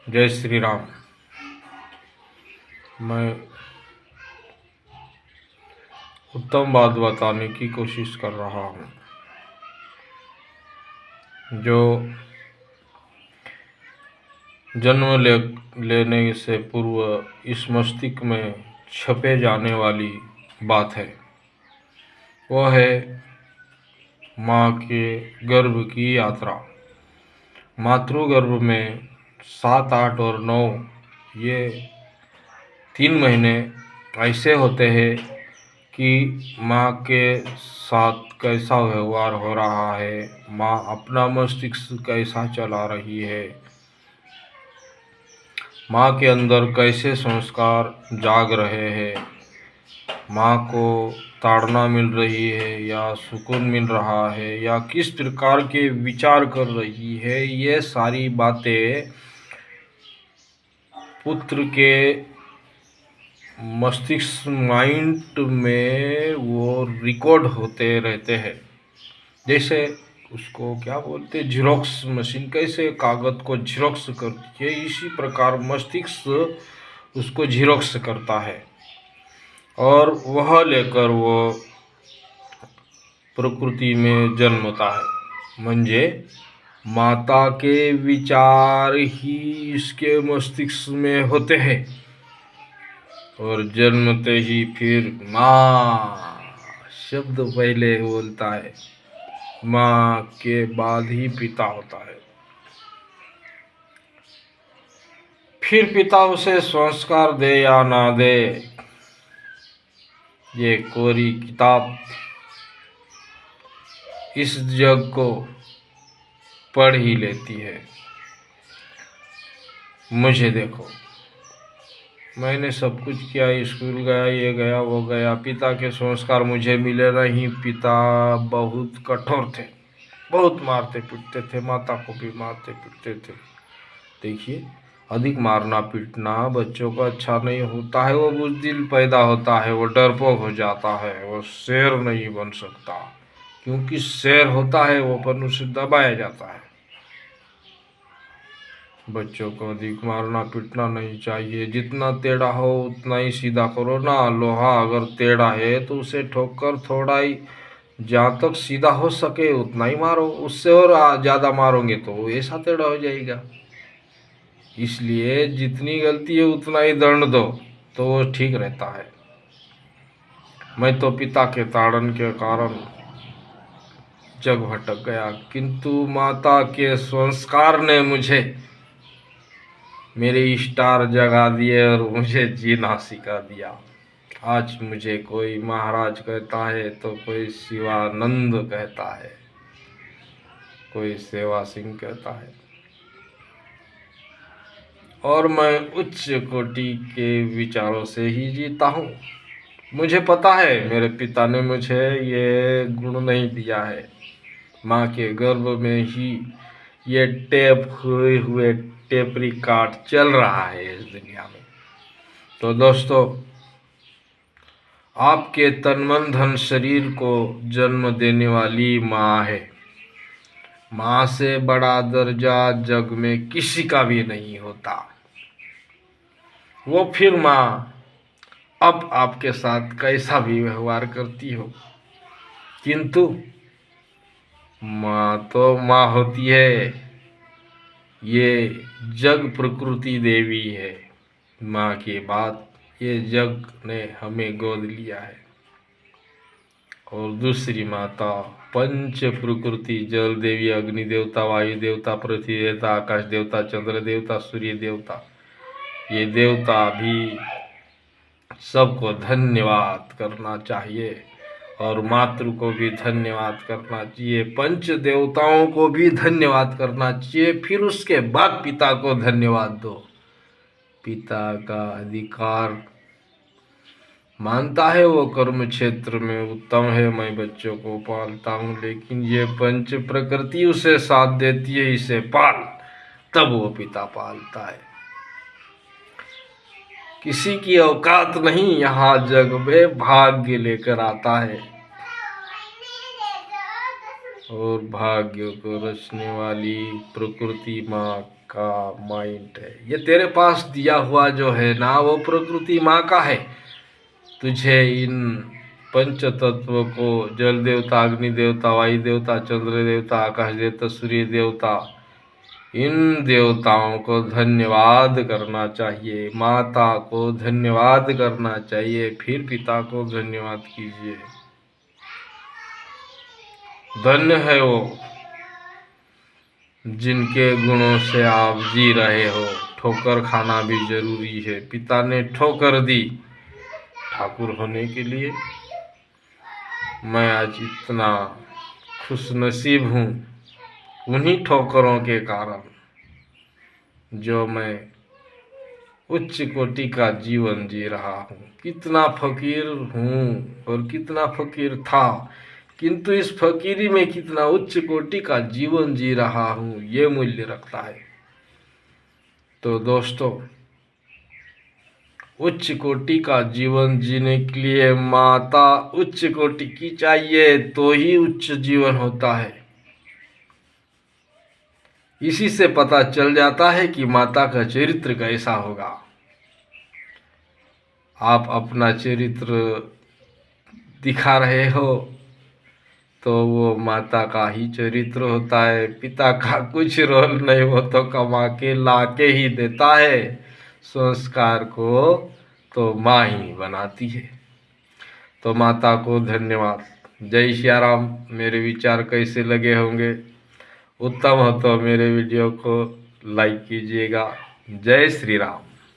जय श्री राम। मैं उत्तम बात बताने की कोशिश कर रहा हूँ। जो लेने से पूर्व इस मस्तिष्क में छपे जाने वाली बात है, वह है माँ के गर्भ की यात्रा। मातृगर्भ में 7, 8 और 9 ये 3 महीने ऐसे होते हैं कि माँ के साथ कैसा व्यवहार हो रहा है, माँ अपना मस्तिष्क कैसा चला रही है, माँ के अंदर कैसे संस्कार जाग रहे हैं, माँ को ताड़ना मिल रही है या सुकून मिल रहा है या किस प्रकार के विचार कर रही है, ये सारी बातें पुत्र के मस्तिष्क माइंड में वो रिकॉर्ड होते रहते हैं। जैसे उसको क्या बोलते हैं, झेरॉक्स मशीन कैसे कागज़ को झेरॉक्स करती है, इसी प्रकार मस्तिष्क उसको झेरॉक्स करता है और वह लेकर वो प्रकृति में जन्मता है। म्हणजे माता के विचार ही इसके मस्तिष्क में होते हैं और जन्मते ही फिर माँ शब्द पहले बोलता है, माँ के बाद ही पिता होता है। फिर पिता उसे संस्कार दे या ना दे, ये कोरी किताब इस जग को पढ़ ही लेती है। मुझे देखो, मैंने सब कुछ किया, स्कूल गया, ये गया वो गया, पिता के संस्कार मुझे मिले नहीं। पिता बहुत कठोर थे, बहुत मारते पीटते थे, माता को भी मारते पीटते थे। देखिए, अधिक मारना पीटना बच्चों को अच्छा नहीं होता है, वो बुज़दिल पैदा होता है, वो डरपोक हो जाता है, वो शेर नहीं बन सकता। क्योंकि शेर होता है वो पर उसे दबाया जाता है। बच्चों को अधिक मारना पीटना नहीं चाहिए। जितना टेढ़ा हो उतना ही सीधा करो ना। लोहा अगर टेढ़ा है तो उसे ठोककर थोड़ा ही, जहाँ तक सीधा हो सके उतना ही मारो। उससे और ज़्यादा मारोगे तो वो ऐसा टेढ़ा हो जाएगा। इसलिए जितनी गलती है उतना ही दंड दो तो वो ठीक रहता है। मैं तो पिता के ताड़न के कारण जग भटक गया, किंतु माता के संस्कार ने मुझे मेरे स्टार जगा दिए और मुझे जीना सिखा दिया। आज मुझे कोई महाराज कहता है तो कोई शिवानंद कहता है, कोई सेवा सिंह कहता है, और मैं उच्च कोटि के विचारों से ही जीता हूँ। मुझे पता है मेरे पिता ने मुझे ये गुण नहीं दिया है। माँ के गर्भ में ही ये टेप हुए टेप रिकॉर्ड चल रहा है इस दुनिया में। तो दोस्तों, आपके तन मन धन शरीर को जन्म देने वाली माँ है। माँ से बड़ा दर्जा जग में किसी का भी नहीं होता। वो फिर माँ अब आपके साथ कैसा भी व्यवहार करती हो, किंतु माँ तो माँ होती है। ये जग प्रकृति देवी है। माँ के बाद ये जग ने हमें गोद लिया है। और दूसरी माता पंच प्रकृति, जल देवी, अग्नि देवता, वायु देवता, पृथ्वी देवता, आकाश देवता, चंद्र देवता, सूर्य देवता, ये देवता भी सबको धन्यवाद करना चाहिए और मातृ को भी धन्यवाद करना चाहिए, पंच देवताओं को भी धन्यवाद करना चाहिए। फिर उसके बाद पिता को धन्यवाद दो। पिता का अधिकार मानता है वो कर्म क्षेत्र में उत्तम है, मैं बच्चों को पालता हूँ, लेकिन ये पंच प्रकृति उसे साथ देती है, इसे पाल, तब वो पिता पालता है। किसी की औकात नहीं यहाँ जग में भाग्य लेकर आता है। और भाग्य को रचने वाली प्रकृति माँ का माइंड है। ये तेरे पास दिया हुआ जो है ना, वो प्रकृति माँ का है। तुझे इन पंच तत्व को, जल देवता, अग्नि देवता, वायु देवता, चंद्र देवता, आकाश देवता, सूर्य देवता, इन देवताओं को धन्यवाद करना चाहिए। माता को धन्यवाद करना चाहिए, फिर पिता को धन्यवाद कीजिए। धन्य है वो जिनके गुणों से आप जी रहे हो। ठोकर खाना भी जरूरी है। पिता ने ठोकर दी ठाकुर होने के लिए। मैं आज इतना खुशनसीब हूँ उन्हीं ठोकरों के कारण, जो मैं उच्च कोटि का जीवन जी रहा हूँ। कितना फकीर हूँ और कितना फकीर था, किंतु इस फकीरी में कितना उच्च कोटि का जीवन जी रहा हूँ, ये मूल्य रखता है। तो दोस्तों, उच्च कोटि का जीवन जीने के लिए माता उच्च कोटि की चाहिए, तो ही उच्च जीवन होता है। इसी से पता चल जाता है कि माता का चरित्र कैसा होगा। आप अपना चरित्र दिखा रहे हो तो वो माता का ही चरित्र होता है। पिता का कुछ रोल नहीं, वो तो कमा के ला के ही देता है। संस्कार को तो माँ ही बनाती है। तो माता को धन्यवाद। जय सिया राम। मेरे विचार कैसे लगे होंगे? उत्तम हो तो मेरे वीडियो को लाइक कीजिएगा। जय श्री राम।